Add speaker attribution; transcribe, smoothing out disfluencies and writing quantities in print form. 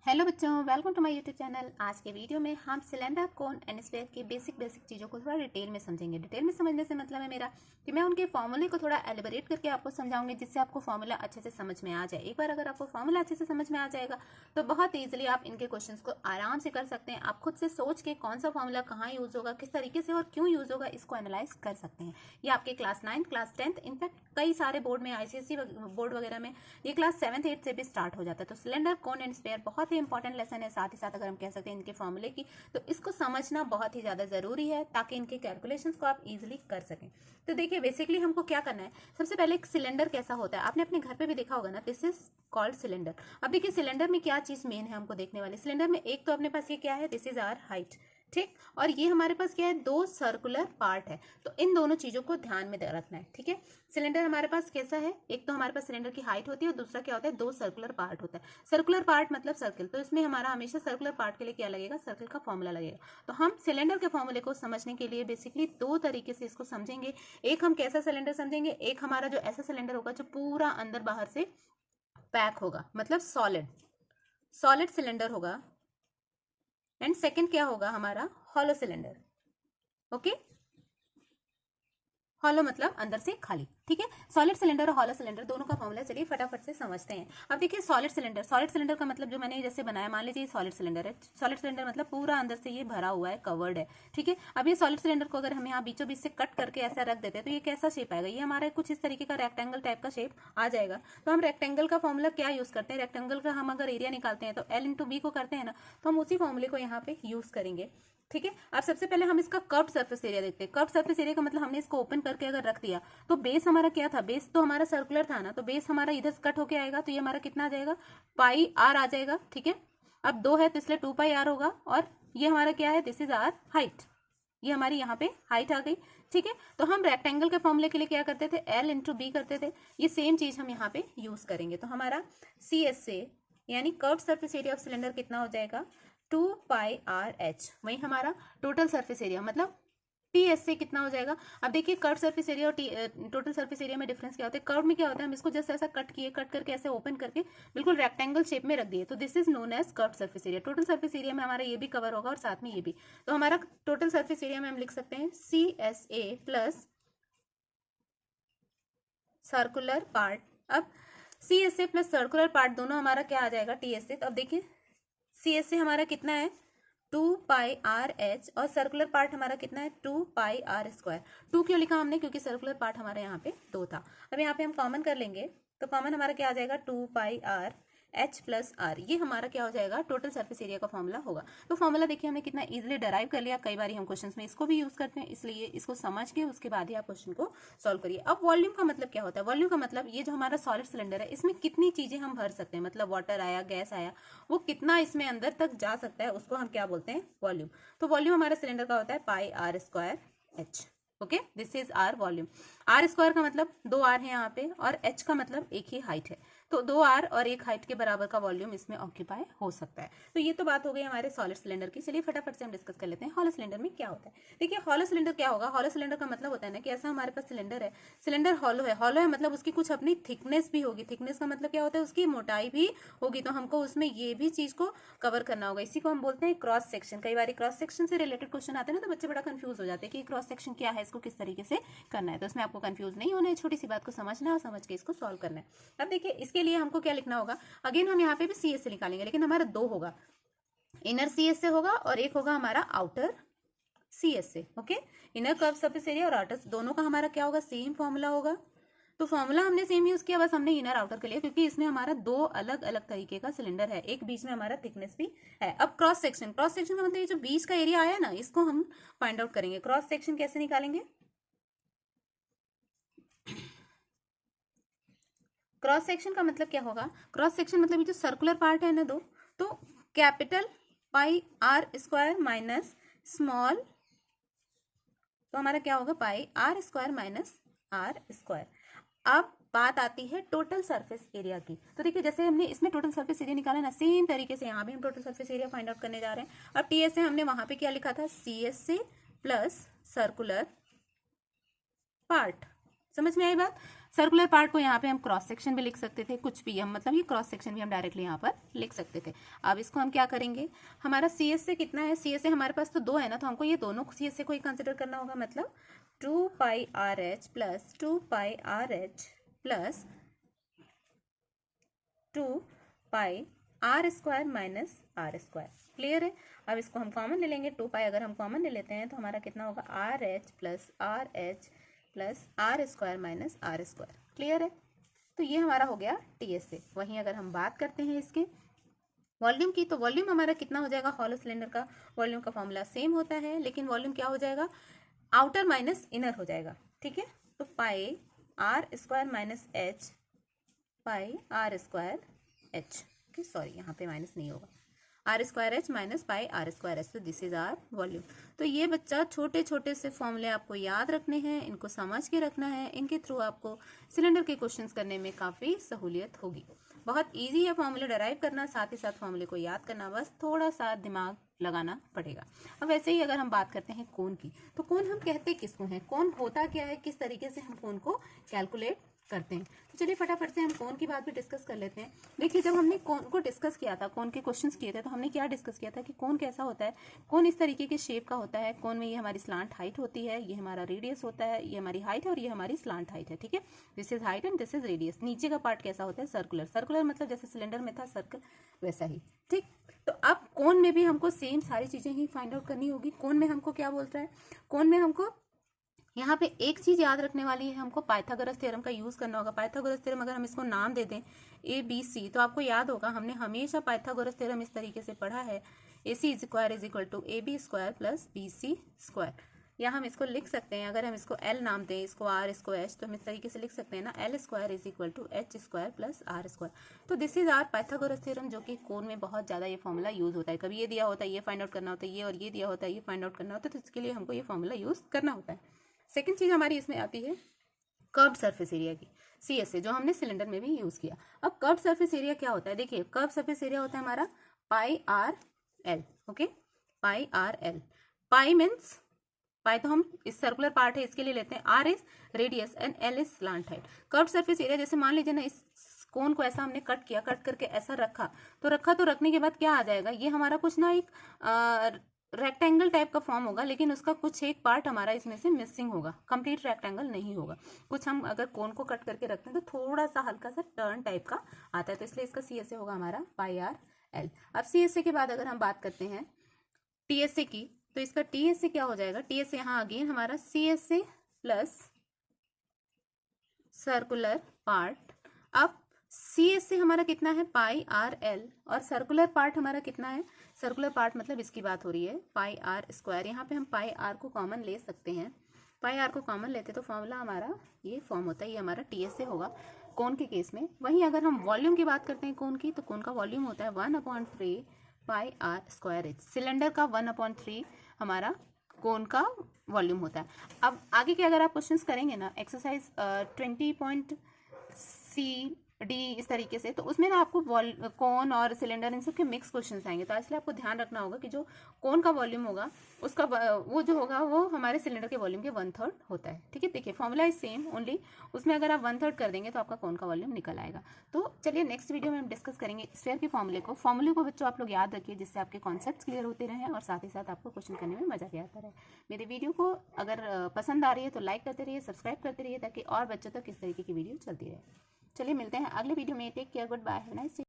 Speaker 1: Hello बच्चों, welcome to my YouTube channel. आज के वीडियो में हम सिलेंडर, कोन एंड स्फीयर की बेसिक चीज़ों को थोड़ा डिटेल में समझेंगे। डिटेल में समझने से मतलब है मेरा कि मैं उनके फॉर्मूले को थोड़ा एलिबरेट करके आपको समझाऊंगी, जिससे आपको फॉर्मूला अच्छे से समझ में आ जाए। एक बार अगर आपको फॉर्मूला अच्छे से समझ में आ जाएगा तो बहुत ईजिली आप इनके क्वेश्चन को आराम से कर सकते हैं। आप खुद से सोच के कौन सा फॉर्मूला कहाँ यूज होगा, किस तरीके से और क्यों यूज होगा, इसको एनालाइज कर सकते हैं। ये आपके क्लास 9, क्लास 10, इनफैक्ट कई सारे बोर्ड में, आईसीएसई बोर्ड वगैरह में ये क्लास 7, 8 से भी स्टार्ट हो जाता है। तो सिलेंडर, कोन एंड स्फीयर बहुत ही इंपॉर्टेंट लेसन है। साथ ही साथ अगर हम कह सकते हैं इनके फॉर्मूले की, तो इसको समझना बहुत ही ज्यादा जरूरी है ताकि इनके कैलकुलेशंस को आप इजीली कर सकें। तो देखिए, बेसिकली हमको क्या करना है। सबसे पहले एक सिलेंडर कैसा होता है आपने अपने घर पे भी देखा होगा ना, दिस इज कॉल्ड सिलेंडर। अब देखिए, सिलेंडर में क्या चीज मेन है हमको देखने वाले। सिलेंडर में एक तो अपने पास ये क्या है, दिस इज आवर हाइट, ठीक। और ये हमारे पास क्या है, दो सर्कुलर पार्ट है। तो इन दोनों चीजों को ध्यान में रखना है, ठीक है। सिलेंडर हमारे पास कैसा है, एक तो हमारे पास सिलेंडर की हाइट होती है और दूसरा क्या होता है, दो सर्कुलर पार्ट होता है। सर्कुलर पार्ट मतलब सर्कल, तो इसमें हमारा हमेशा सर्कुलर पार्ट के लिए क्या लगेगा, सर्कल का फॉर्मूला लगेगा। तो हम सिलेंडर के फॉर्मूले को समझने के लिए बेसिकली दो तरीके से इसको समझेंगे। एक हम कैसा सिलेंडर समझेंगे, एक हमारा जो ऐसा सिलेंडर होगा जो पूरा अंदर बाहर से पैक होगा, मतलब सॉलिड सॉलिड सिलेंडर होगा। एंड सेकंड क्या होगा हमारा, हॉलो सिलेंडर। ओके, हॉलो मतलब अंदर से खाली, ठीक है। सॉलिड सिलेंडर और हॉलो सिलेंडर दोनों का फॉर्मूला चलिए फटाफट से समझते हैं। अब देखिए, सॉलिड सिलेंडर, सॉलिड सिलेंडर का मतलब जो मैंने जैसे बनाया, मान लीजिए सॉलिड सिलेंडर है। सॉलिड सिलेंडर मतलब पूरा अंदर से ये भरा हुआ है, कवर्ड है, ठीक है। अब ये सॉलिड सिलेंडर को अगर हम यहाँ बीचों बीच से कट करके ऐसा रख देते हैं तो ये कैसा शेप आएगा, ये हमारा कुछ इस तरीके का रेक्टेंगल टाइप का शेप आ जाएगा। तो हम रेक्टेंगल का फॉर्मूला क्या यूज करते हैं, रेक्टेंगल का हम अगर एरिया निकालते हैं तो L/B को करते हैं ना, तो हम उसी फॉर्मूले को यहाँ पे यूज करेंगे, ठीक है। अब सबसे पहले हम इसका कर्व्ड सरफेस एरिया देखते हैं। कर्व्ड सरफेस एरिया का मतलब हमने इसको ओपन करके अगर रख दिया तो बेस हमारा क्या था, बेस तो हमारा सर्कुलर था ना, तो बेस हमारा इधर कट होके आएगा, तो ये हमारा कितना आ जाएगा, पाई आर आ जाएगा, ठीक है। अब 2 है तो इसलिए 2 पाई आर होगा। और ये हमारा क्या है, दिस इज आर हाइट, ये हमारी यहाँ पे हाइट आ गई, ठीक है। तो हम रेक्टेंगल के फॉर्मूले के लिए क्या करते थे, L/B करते थे। ये सेम चीज हम यहाँ पे यूज करेंगे। तो हमारा CSA यानी curved surface area of cylinder कितना हो जाएगा, 2πRH। वही हमारा टोटल सरफेस एरिया मतलब TSA कितना हो जाएगा। अब देखिए, कर्व सरफेस एरिया और टोटल सरफेस एरिया में डिफरेंस क्या होता है। कर्व में क्या होता है, हम इसको जैसे ऐसा कट किए, कट करके ऐसे ओपन करके बिल्कुल रेक्टेंगल शेप में रख दिए, तो this is known as curve surface area. Total surface area में हमारा ये भी कवर होगा और साथ में ये भी। तो हमारा टोटल सरफेस एरिया में हम लिख सकते हैं CSA प्लस सर्कुलर पार्ट। अब CSA प्लस सर्कुलर पार्ट दोनों हमारा क्या आ जाएगा, TSA। तो अब देखिए, CSA हमारा कितना है, 2πRH, और सर्कुलर पार्ट हमारा कितना है, 2πR²। 2 क्यों लिखा हमने, क्योंकि सर्कुलर पार्ट हमारे यहाँ पे 2 था। अब यहाँ पे हम कॉमन कर लेंगे, तो कॉमन हमारा क्या आ जाएगा, 2πRH प्लस आर। ये हमारा क्या हो जाएगा, टोटल सरफेस एरिया का फॉर्मूला होगा। तो फॉर्मूला देखिए हमने कितना इजीली डराइव कर लिया। कई बार हम क्वेश्चन में इसको भी यूज करते हैं, इसलिए इसको समझ के उसके बाद ही आप क्वेश्चन को सॉल्व करिए। अब वॉल्यूम का मतलब क्या होता है, वॉल्यूम का मतलब ये जो हमारा सॉलिड सिलेंडर है, इसमें कितनी चीजें हम भर सकते हैं, मतलब वाटर आया, गैस आया, वो कितना इसमें अंदर तक जा सकता है, उसको हम क्या बोलते हैं, वॉल्यूम। तो वॉल्यूम हमारे सिलेंडर का होता है πr²H। Okay, this is are volume. R² का मतलब 2 R है यहाँ पे, और H का मतलब एक ही हाइट है। तो 2 R और 1 हाइट के बराबर का वॉल्यूम इसमें ऑक्यूपाई हो सकता है। तो ये तो बात हो गई हमारे सॉलिड सिलेंडर की। चलिए फटाफट से हम डिस्कस कर लेते हैं हॉलो सिलेंडर में क्या होता है। देखिए, हॉलो सिलेंडर क्या होगा, हॉलो सिलेंडर का मतलब होता है ना कि ऐसा हमारे पास सिलेंडर है, सिलेंडर हॉलो है। हॉलो है मतलब उसकी कुछ अपनी थिकनेस भी होगी। थिकनेस का मतलब क्या होता है, उसकी मोटाई भी होगी। तो हमको उसमें ये भी चीज को कवर करना होगा। इसी को हम बोलते हैं क्रॉस सेक्शन। कई बार क्रॉस सेक्शन से रिलेटेड क्वेश्चन आते हैं ना, तो बच्चे बड़ा कंफ्यूज हो जाते हैं कि क्रॉस सेक्शन क्या है, इसको किस तरीके से करना है। तो उसमें आपको कंफ्यूज नहीं होना है, छोटी सी बात को समझना है और समझ के इसको सॉल्व करना है। अब देखिए, इसके लिए हमको क्या लिखना होगा, अगेन हम यहाँ पे भी CSA निकालेंगे, लेकिन हमारा 2 होगा, इनर CSA होगा और एक होगा हमारा outer CSA। Okay, inner curve surface area और आउटर दोनों का हमारा क्या होगा, सेम फॉर्मूला होगा। तो फॉर्मूला हमने सेम यूज किया, बस हमने इनर आउटर के लिए, क्योंकि इसमें हमारा 2 अलग अलग तरीके का सिलेंडर है, एक बीच में हमारा थिकनेस भी है। अब क्रॉस सेक्शन, क्रॉस सेक्शन का मतलब ये जो बीच का एरिया आया ना, इसको हम फाइंड आउट करेंगे। क्रॉस सेक्शन कैसे निकालेंगे, क्रॉस सेक्शन का मतलब क्या होगा, क्रॉस सेक्शन मतलब ये जो सर्कुलर पार्ट है ना 2, तो कैपिटल πr² माइनस स्मॉल, तो हमारा क्या होगा, πr² माइनस r²। अब बात आती है टोटल सरफेस एरिया की। तो देखिए, जैसे हमने इसमें टोटल सरफेस एरिया निकाला ना, सेम तरीके से यहाँ भी हम total surface area find out करने जा रहे हैं। अब TSA हमने वहां पे क्या लिखा था, CSA प्लस सर्कुलर पार्ट, समझ में आई बात। सर्कुलर पार्ट को यहाँ पे हम क्रॉस सेक्शन भी लिख सकते थे, कुछ भी हम मतलब ये क्रॉस सेक्शन भी हम डायरेक्टली यहाँ पर लिख सकते थे। अब इसको हम क्या करेंगे, हमारा सी एस से कितना है, सी एस से हमारे पास तो 2 है ना, तो हमको ये दोनों सी एस से को ही कंसिडर करना होगा। मतलब 2 pi R H plus 2 pi R H plus 2 pi R square minus R square. Clear है। अब इसको हम कॉमन ले लेंगे, 2 पाई अगर हम कॉमन ले लेते हैं तो हमारा कितना होगा, R H plus R square minus R square. Clear है। तो ये हमारा हो गया टी एस से। वहीं अगर हम बात करते हैं इसके वॉल्यूम की, तो वॉल्यूम हमारा कितना हो जाएगा, हॉलो सिलेंडर का वॉल्यूम का फॉर्मूला सेम होता है, लेकिन वॉल्यूम क्या हो जाएगा, आउटर माइनस इनर हो जाएगा। ठीक है। तो pi R square minus H pi R square H, sorry यहाँ पे माइनस नहीं होगा, R square H minus pi R square H. तो दिस इज आर वॉल्यूम। तो ये बच्चा छोटे छोटे से फॉर्मूले आपको याद रखने हैं, इनको समझ के रखना है, इनके थ्रू आपको सिलेंडर के क्वेश्चंस करने में काफ़ी सहूलियत होगी। बहुत इजी है फॉर्मूले डराइव करना, साथ ही साथ फॉर्मूले को याद करना, बस थोड़ा सा दिमाग लगाना पड़ेगा। अब वैसे ही अगर हम बात करते हैं कोण की, तो कोण हम कहते किसको हैं, कोण होता क्या है, किस तरीके से हम कोण को कैलकुलेट करते हैं। तो चलिए फटाफट से हम कोण की बात भी डिस्कस कर लेते हैं। देखिए जब हमने कोण को डिस्कस किया था, कोण के क्वेश्चंस किए थे, तो हमने क्या डिस्कस किया था कि कोण कैसा होता है। कोण इस तरीके के शेप का होता है। कोण में ये हमारी स्लांट हाइट होती है, ये हमारा रेडियस होता है, ये हमारी हाइट है और ये हमारी स्लांट हाइट है। ठीक है, this is height and this is radius. नीचे का पार्ट कैसा होता है, सर्कुलर। सर्कुलर मतलब जैसे सिलेंडर में था सर्कल, वैसा ही। ठीक। तो अब कोण में भी हमको सेम सारी चीजें ही फाइंड आउट करनी होगी। कोण में हमको क्या बोलता है, कोण में हमको यहाँ पे एक चीज याद रखने वाली है, हमको पाइथागोरस थ्योरम का यूज करना होगा। पाइथागोरस थ्योरम अगर हम इसको नाम दे दें ए बी सी, तो आपको याद होगा हमने हमेशा पाइथागोरस थ्योरम इस तरीके से पढ़ा है, A C square is equal to A B square plus B C square. या हम इसको लिख सकते हैं, अगर हम इसको एल नाम दें, इसको आर, इसको एच, तो हम इस तरीके से लिख सकते हैं ना, L square is equal to H square plus R square. तो this is our Pythagoras theorem, जो कि कोण में बहुत ज्यादा ये फॉर्मूला यूज होता है। कभी ये दिया होता है, ये फाइंड आउट करना होता है, ये और ये दिया होता है, ये फाइंड आउट करना होता है, तो इसके लिए हमको ये फॉर्मूला यूज करना होता है। सेकेंड चीज हमारी इसमें आती है कर्व्ड सरफेस एरिया की, सी एस ए, जो हमने सिलेंडर में भी यूज किया। अब कर्व्ड सरफेस एरिया क्या होता है, देखिए कर्व्ड सरफेस एरिया होता है हमारा पाई आर एल। ओके, पाई आर एल। पाई मीन्स, पाई तो हम इस सर्कुलर पार्ट है इसके लिए लेते हैं, R is radius and L is slant height. Curved surface area, जैसे मान लीजिए ना इस कोन को ऐसा हमने कट किया, कट करके ऐसा रखा, तो रखने के बाद क्या आ जाएगा, ये हमारा कुछ ना एक रेक्टेंगल टाइप का फॉर्म होगा, लेकिन उसका कुछ एक पार्ट हमारा इसमें से मिसिंग होगा, कंप्लीट रेक्टेंगल नहीं होगा। कुछ हम अगर कोन को कट करके रखते हैं तो थोड़ा सा हल्का सा टर्न टाइप का आता है, तो इसलिए इसका सी एस ए होगा हमारा पाई आर एल। अब सी एस ए के बाद अगर हम बात करते हैं टी एस ए की, तो इसका टी एस ए क्या हो जाएगा, टी एस ए यहाँ अगेन हमारा C S A plus circular part. अब सी एस से हमारा कितना है, पाई आर एल, और सर्कुलर पार्ट हमारा कितना है, सर्कुलर पार्ट मतलब इसकी बात हो रही है पाई आर स्क्वायर। यहाँ पे हम पाई आर को कॉमन ले सकते हैं, पाई आर को कॉमन लेते तो फॉर्मूला हमारा ये फॉर्म होता है, ये हमारा टी एस से होगा कोण के केस में। वहीं अगर हम वॉल्यूम की बात करते हैं कोण की, तो कोण का वॉल्यूम होता है 1/3 पाई आर स्क्वायर एच। सिलेंडर का 1/3 हमारा कोण का वॉल्यूम होता है। अब आगे के अगर आप क्वेश्चंस करेंगे ना, एक्सरसाइज 20.C/D इस तरीके से, तो उसमें ना आपको कोन और सिलेंडर इन सब के मिक्स क्वेश्चंस आएंगे। तो इसलिए आपको ध्यान रखना होगा कि जो कोन का वॉल्यूम होगा उसका वो जो होगा वो हमारे सिलेंडर के वॉल्यूम के 1/3 होता है। ठीक है, देखिए फॉर्मूला इज सेम, ओनली उसमें अगर आप 1/3 कर देंगे तो आपका कोन का वॉल्यूम निकल आएगा। तो चलिए नेक्स्ट वीडियो में हम डिस्कस करेंगे स्फीयर के फॉर्मूले को बच्चों आप लोग याद रखिए, जिससे आपके कॉन्सेप्ट्स क्लियर होते रहें और साथ ही साथ आपको क्वेश्चन करने में मजा भी आता रहे। मेरे वीडियो को अगर पसंद आ रही है तो लाइक करते रहिए, सब्सक्राइब करते रहिए, ताकि और बच्चों तक इस तरीके की वीडियो चलती रहे। चलिए मिलते हैं अगले वीडियो में। Take care, goodbye, have a nice day.